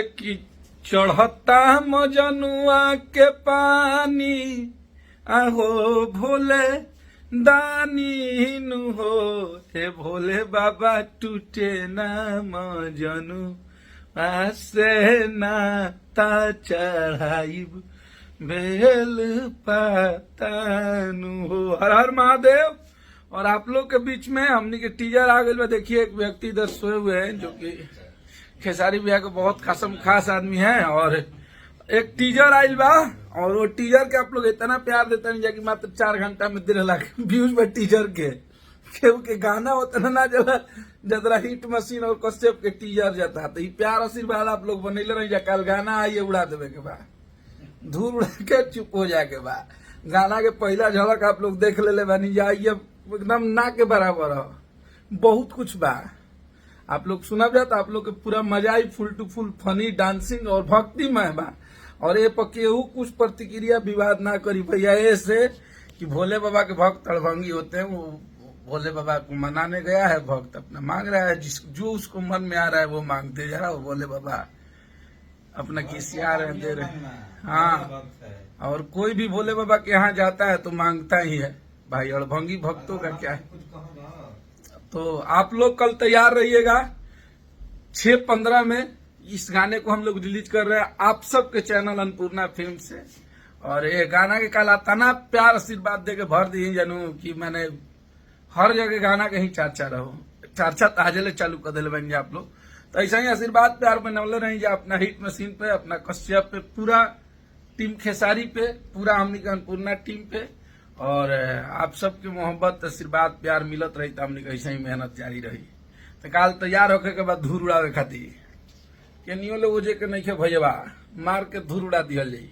की चढ़ता मजनुआ के पानी आहो भोले दानी नु हो हे भोले बाबा टूटे ना मजनु आसे नाता चढ़ाई बेल पातानु हो। हर हर महादेव। और आप लोग के बीच में हमने के टीजर आ गए। देखिए एक व्यक्ति इधर सोए हुए हैं जो कि खेसारी भैया के बहुत खास आदमी है। और एक टीजर आयल बा और वो टीजर के आप लोग इतना प्यार देते नहीं जाकि मात्र 4 घंटा में 1.5 लाख व्यूज में टीजर के गाना उतना ना जला जतरा हिट मशीन और कश्यप के टीजर जाता। तो ये प्यार आशीर्वाद आप लोग बनैले रही जा। कल गाना आइए उड़ा देवे के बाद धूल उड़ा के चुप हो जाए के बाद गाना के पहला झलक आप लोग देख ले बनी जाइए एकदम ना के बराबर हो। बहुत कुछ बा आप लोग सुना जाता। आप लोग के पूरा मजा आई फुल टू फुल फनी डांसिंग और भक्तिमय बा। और ये केहू कुछ प्रतिक्रिया विवाद ना करी भैया ऐसे कि भोले बाबा के भक्त अड़भंगी होते हैं। वो भोले बाबा को मनाने गया है, भक्त अपना मांग रहा है, जो उसको मन में आ रहा है वो मांगते जा रहा है। भोले बाबा अपना किसिया रहे दे रहे। हाँ, और कोई भी भोले बाबा के यहाँ जाता है तो मांगता ही है भाई। अड़भंगी भक्तों का क्या है। तो आप लोग कल तैयार रहिएगा 6:15 में इस गाने को हम लोग रिलीज कर रहे हैं आप सबके चैनल अन्नपूर्णा फिल्म से। और ये गाना के कल तना प्यार आशीर्वाद दे के भर दिए जानू कि मैंने हर जगह गाना कहीं चर्चा रहो। चर्चा ताजले चालू कर दिले बन आप लोग। तो ऐसा ही आशीर्वाद प्यार में नवले रही जा अपना हिट मशीन पे, अपना कश्यप पे, पूरा टीम खेसारी पे, पूरा हमनी का अन्नपूर्णा टीम पे। और आप सबके मोहब्बत आशीर्वाद प्यार मिलत रही तो हमने ऐसा ही मेहनत जारी रही। तो काल तैयार होके के बाद धूल उड़ावे खातिर केनियो लोग जे के नहीं भैया मार के धूल उड़ा दिया जाई।